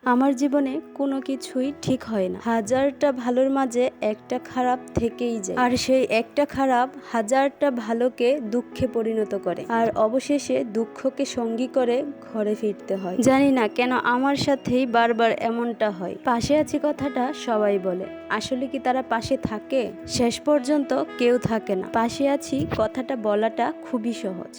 আমার জীবনে কোনো কিছুই ঠিক হয় না। হাজারটা ভালোর মাঝে একটা খারাপ থেকেই যায়, আর সেই একটা খারাপ হাজারটা ভালোকে দুঃখে পরিণত করে, আর অবশেষে দুঃখকে সঙ্গী করে ঘরে ফিরতে হয়। জানি না কেন আমার সাথেই বারবার এমনটা হয়। পাশে আছি কথাটা সবাই বলে, আসলে কি তারা পাশে থাকে? শেষ পর্যন্ত কেউ থাকে না। পাশে আছি কথাটা বলাটা খুবই সহজ,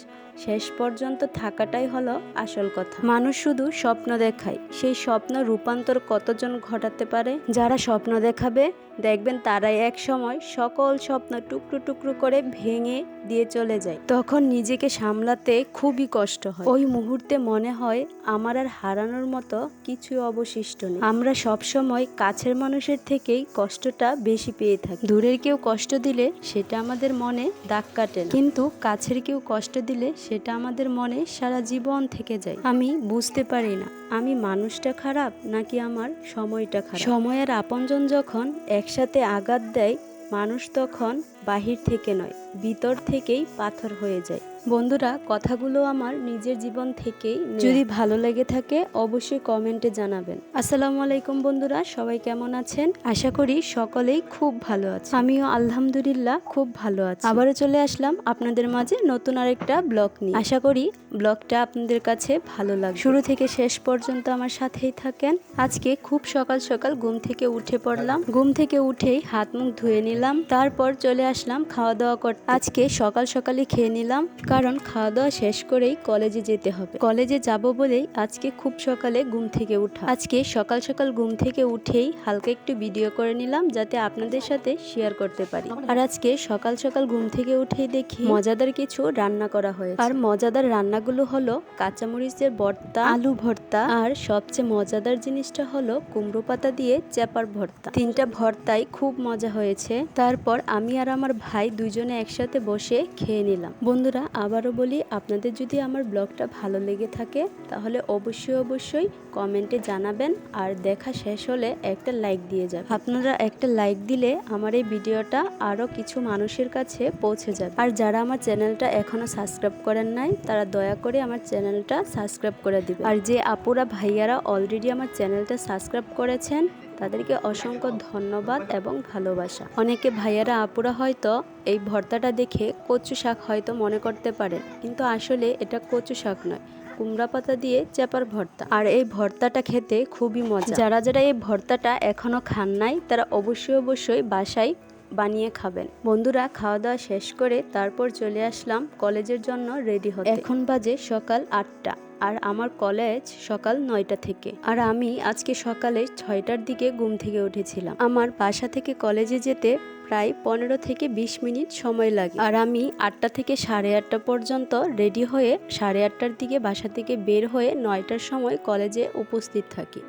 শেষ পর্যন্ত থাকাটাই হলো আসল কথা। মানুষ শুধু স্বপ্ন দেখায়, সেই স্বপ্ন রূপান্তর কতজন ঘটাতে পারে? যারা স্বপ্ন দেখাবে দেখবেন তারাই এক সময় সকল স্বপ্ন টুকরো টুকরো করে ভেঙে দিয়ে চলে যায়। তখন নিজেকে সামলাতে খুবই কষ্ট হয়। ওই মুহূর্তে মনে হয় আমার আর হারানোর মতো কিছুই অবশিষ্ট নেই। আমরা সবসময় কাছের মানুষের থেকেই কষ্টটা বেশি পেয়ে থাকি। দূরের কেউ কষ্ট দিলে সেটা আমাদের মনে দাগ কাটে না, কিন্তু কাছের কেউ কষ্ট দিলে সেটা আমাদের মনে সারা জীবন থেকে যায়। আমি বুঝতে পারি না আমি মানুষটা খারাপ নাকি আমার সময়টা খারাপ। সময় আর আপনজন যখন একসাথে আঘাত দেয়, মানুষ তখন বাহির থেকে নয় ভিতর থেকেই পাথর হয়ে যায়। বন্ধুরা, কথাগুলো আমার নিজের জীবন থেকেই। যদি ভালো লেগে থাকে অবশ্যই কমেন্টে জানাবেন। আসসালামু আলাইকুম বন্ধুরা, সবাই কেমন আছেন? আশা করি সকলেই খুব ভালো আছে। আমিও আলহামদুলিল্লাহ খুব ভালো আছি। আবারও চলে আসলাম আপনাদের মাঝে নতুন আরেকটা ব্লগ নিয়ে। আশা করি ব্লগটা আপনাদের কাছে ভালো লাগবে। শুরু থেকে শেষ পর্যন্ত আমার সাথেই থাকেন। আজকে খুব সকাল সকাল ঘুম থেকে উঠে পড়লাম। ঘুম থেকে উঠেই হাত মুখ ধুয়ে নিলাম, তারপর চলে আসলাম খাওয়া দাওয়া করতে। আজকে সকাল সকালে খেয়ে নিলাম, কারণ খাওয়া দাওয়া শেষ করেই কলেজে যেতে হবে। কলেজে যাব বলেই আজকে খুব সকালে ঘুম থেকে উঠা। আজকে সকাল সকাল ঘুম থেকে উঠেই হালকা একটু ভিডিও করে নিলাম, যাতে আপনাদের সাথে শেয়ার করতে পারি। আর আজকে সকাল সকাল ঘুম থেকে উঠেই দেখি মজাদার কিছু রান্না করা হয়েছে। আর মজাদার রান্নাগুলো হলো কাঁচামরিচের ভর্তা, আলু ভর্তা, আর সবচেয়ে মজাদার জিনিসটা হলো কুমড়ো পাতা দিয়ে চেপার ভর্তা। তিনটা ভর্তাই খুব মজা হয়েছে। তারপর আমি আর আমার ভাই দুইজনে একসাথে বসে খেয়ে নিলাম। বন্ধুরা, আবারও বলি, আপনাদের যদি আমার ব্লগটা ভালো লেগে থাকে তাহলে অবশ্যই কমেন্টে জানাবেন, আর দেখা শেষ হলে একটা লাইক দিয়ে যাবেন। আপনারা একটা লাইক দিলে আমার এই ভিডিওটা আরো কিছু মানুষের কাছে পৌঁছে যাবে। আর যারা আমার চ্যানেলটা এখনো সাবস্ক্রাইব করেন নাই, তারা দয়া করে আমার চ্যানেলটা সাবস্ক্রাইব করে দিবেন। আর যে আপুরা ভাইয়ারা অলরেডি আমার চ্যানেলটা সাবস্ক্রাইব করেছেন তাদেরকে অসংখ্য ধন্যবাদ এবং ভালোবাসা। অনেকে ভাইয়ারা আপুরা হয়তো এই ভর্তাটা দেখে কচু শাক হয়তো মনে করতে পারেন, কিন্তু আসলে এটা কচু শাক নয়, কুমড়া পাতা দিয়ে চেপার ভর্তা। আর এই ভর্তাটা খেতে খুবই মজা। যারা যারা এই ভর্তাটা এখনো খান নাই তারা অবশ্যই বাসায় বানিয়ে খাবেন। বন্ধুরা, খাওয়া দাওয়া শেষ করে তারপর চলে আসলাম কলেজের জন্য রেডি হতে। এখন বাজে সকাল 8টা, আর আমার কলেজ সকাল 9টা থেকে। আর আমি আজকে সকালে 6টার দিকে ঘুম থেকে উঠেছিলাম। আমার বাসা থেকে কলেজে যেতে প্রায় 15 থেকে 20 মিনিট সময় লাগে। আর আমি 8টা থেকে 8:30 পর্যন্ত রেডি হয়ে 8:30টার দিকে বাসা থেকে বের হয়ে 9টার সময় কলেজে উপস্থিত থাকি।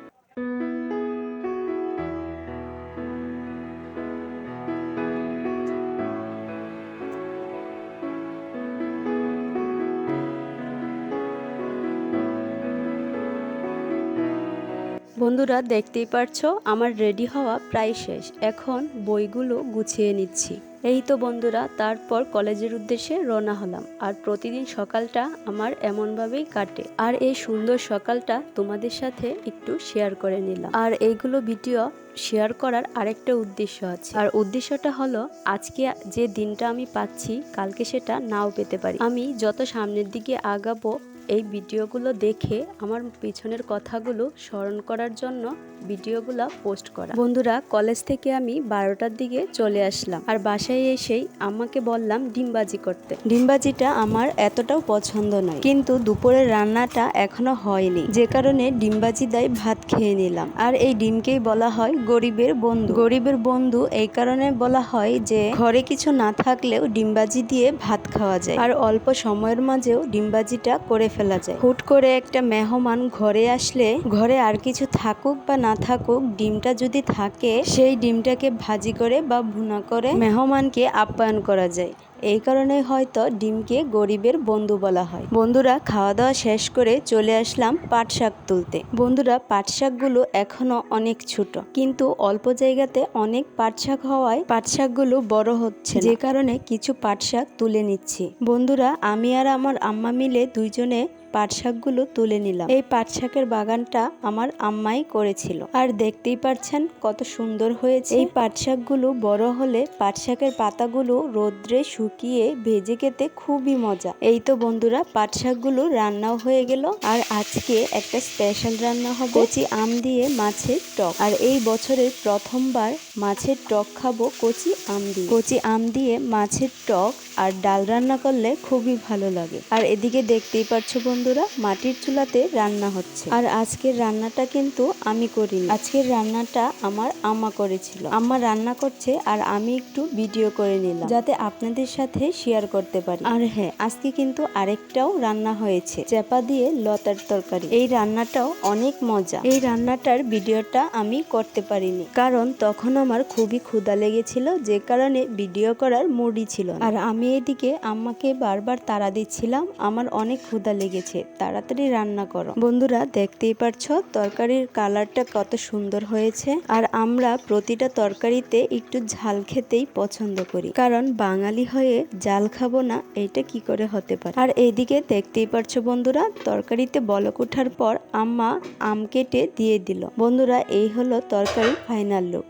বন্ধুরা, দেখতেই পারছো আমার রেডি হওয়া প্রায় শেষ। এখন বইগুলো গুছিয়ে নিচ্ছি। এই তো বন্ধুরা, তারপর কলেজের উদ্দেশ্যে রওনা হলাম। আর প্রতিদিন সকালটা আমার এমনভাবেই কাটে, আর এই সুন্দর সকালটা তোমাদের সাথে একটু শেয়ার করে নিলাম। আর এইগুলো ভিডিও শেয়ার করার আরেকটা উদ্দেশ্য আছে, আর উদ্দেশ্যটা হলো আজকে যে দিনটা আমি পাচ্ছি কালকে সেটা নাও পেতে পারি। আমি যত সামনের দিকে আগাবো এই ভিডিওগুলো দেখে আমার পিছনের কথাগুলো স্মরণ করার জন্য ভিডিওগুলো পোস্ট করা। বন্ধুরা, কলেজ থেকে আমি 12টার দিকে চলে আসলাম, আর বাসায় এসেই আমাকে বললাম ডিমবাজি করতে। ডিমবাজিটা আমার এতটাও পছন্দ নয়, কিন্তু দুপুরের রান্নাটা এখনো হয়নি, যে কারণে ডিমবাজি দিয়ে ভাত খেয়ে নিলাম। আর এই ডিমকেই বলা হয় গরিবের বন্ধু। গরিবের বন্ধু এই কারণে বলা হয় যে ঘরে কিছু না থাকলেও ডিমবাজি দিয়ে ভাত খাওয়া যায়, আর অল্প সময়ের মাঝেও ডিমবাজিটা করে ফেলা যায়। হুট করে একটা মেহমান ঘরে আসলে ঘরে আর কিছু থাকুক বা না থাকুক, ডিমটা যদি থাকে সেই ডিমটাকে ভাজি করে বা ভুনা করে মেহমানকে আপ্যায়ন করা যায়। এই কারণে হয়তো ডিমকে গরিবের বন্ধু বলা হয়। বন্ধুরা, খাওয়া দাওয়া শেষ করে চলে আসলাম পাট শাক তুলতে। বন্ধুরা, পাট শাকগুলো এখনো অনেক ছোট, কিন্তু অল্প জায়গাতে অনেক পাট শাক হওয়ায় পাট শাকগুলো বড় হচ্ছে, যে কারণে কিছু পাট শাক তুলে নিচ্ছি। বন্ধুরা, আমি আর আমার আম্মা মিলে দুইজনে পাট শাকগুলো তুলে নিলাম। এই পাট শাকের বাগানটা আমার আম্মাই করেছিল, আর দেখতেই পাচ্ছেন কত সুন্দর হয়েছে। এই পাট শাকগুলো বড় হলে পাট শাকের পাতাগুলো রোদ্রে শুকিয়ে ভেজে খেতে খুবই মজা। এই তো বন্ধুরা, পাট শাকগুলো রান্নাও হয়ে গেল। আর আজকে একটা স্পেশাল রান্না হবে কচি আম দিয়ে মাছের টক। আর এই বছরের প্রথমবার মাছের টক খাবো কচি আম দিয়ে। কচি আম দিয়ে মাছের টক আর ডাল রান্না করলে খুবই ভালো লাগে। আর এদিকে দেখতেই পাচ্ছো বন্ধুরা, মাটির চুলাতে রান্না হচ্ছে। আর আজকের রান্নাটা কিন্তু আমি করিনি, আজকের রান্নাটা আমার আম্মা করেছিল। আম্মা রান্না করছে আর আমি একটু ভিডিও করে নিলাম যাতে আপনাদের সাথে শেয়ার করতে পারি। আর হ্যাঁ, আজকে কিন্তু আরেকটাও রান্না হয়েছে, চেপা দিয়ে লতার তরকারি। এই রান্নাটাও অনেক মজা। এই রান্নাটার ভিডিওটা আমি করতে পারিনি, কারণ তখন আমার খুবই ক্ষুধা লেগেছিল, যে কারণে ভিডিও করার মুডই ছিল না। আর আমি এদিকে আম্মাকে বারবার তাড়া দিচ্ছিলাম, আমার অনেক ক্ষুধা লেগেছে, তাড়াতাড়ি রান্না করো। বন্ধুরা দেখতেই পারছো তরকারির কালারটা কত সুন্দর হয়েছে। আর আমরা প্রতিটা তরকারিতে একটু ঝাল খেতেই পছন্দ করি, কারণ বাঙালি হয়ে ঝাল খাবো না এটা কি করে হতে পারে। আর এইদিকে দেখতেই পারছো বন্ধুরা, তরকারিতে বলক ওঠার পর আম্মা আম কেটে দিয়ে দিল। বন্ধুরা এই হলো তরকারির ফাইনাল লুক।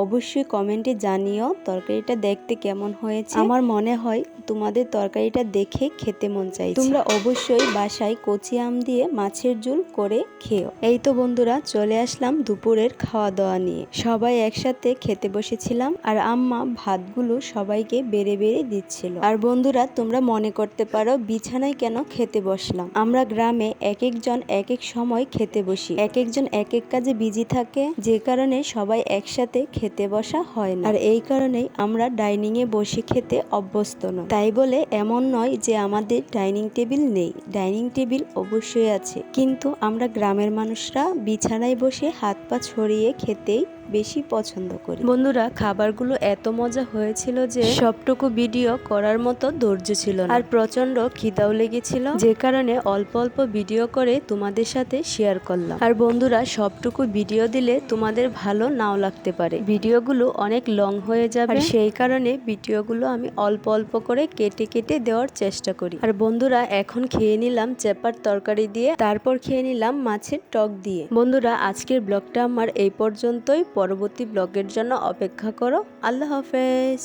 অবশ্যই কমেন্টে জানিও তরকারিটা দেখতে কেমন হয়েছে। আমার মনে হয় তোমাদের তরকারিটা দেখে খেতে মন চাইছে। তোমরা অবশ্যই বাসায় কচি আম দিয়ে মাছের ঝোল করে খেও। এই তো বন্ধুরা, চলে আসলাম দুপুরের খাওয়া দাওয়া নিয়ে। সবাই একসাথে খেতে বসেছিলাম, আর আম্মা ভাতগুলো সবাইকে বেড়ে বেড়ে দিচ্ছিল। আর বন্ধুরা তোমরা মনে করতে পারো বিছানায় কেন খেতে বসলাম। আমরা গ্রামে এক একজন এক এক সময় খেতে বসি, এক একজন এক এক কাজে বিজি থাকে, যে কারণে সবাই একসাথে খেতে বসা হয় না। আর এই কারণেই আমরা ডাইনিং এ বসে খেতে অভ্যস্ত নই। তাই বলে এমন নয় যে আমাদের ডাইনিং টেবিল নেই, ডাইনিং টেবিল অবশ্যই আছে, কিন্তু আমরা গ্রামের মানুষরা বিছানায় বসে হাত পা ছড়িয়ে খেতেই বেশি পছন্দ করি। বন্ধুরা খাবারগুলো এত মজা হয়েছিল যে সবটুকু ভিডিও করার মতো ধৈর্য ছিল না, আর প্রচন্ড খিদাও লেগেছিল, যে কারণে অল্প অল্প ভিডিও করে তোমাদের সাথে শেয়ার করলাম। আর বন্ধুরা সবটুকু ভিডিও দিলে তোমাদের ভালো নাও লাগতে পারে, ভিডিওগুলো অনেক লং হয়ে যাবে, আর সেই কারণে ভিডিওগুলো আমি অল্প অল্প করে কেটে কেটে দেওয়ার চেষ্টা করি। আর বন্ধুরা এখন খেয়ে নিলাম চেপার তরকারি দিয়ে, তারপর খেয়ে নিলাম মাছের টক দিয়ে। বন্ধুরা আজকের ব্লগটা আমার এই পর্যন্তই, পরবর্তী ব্লগের জন্য অপেক্ষা করো। আল্লাহ হাফেজ।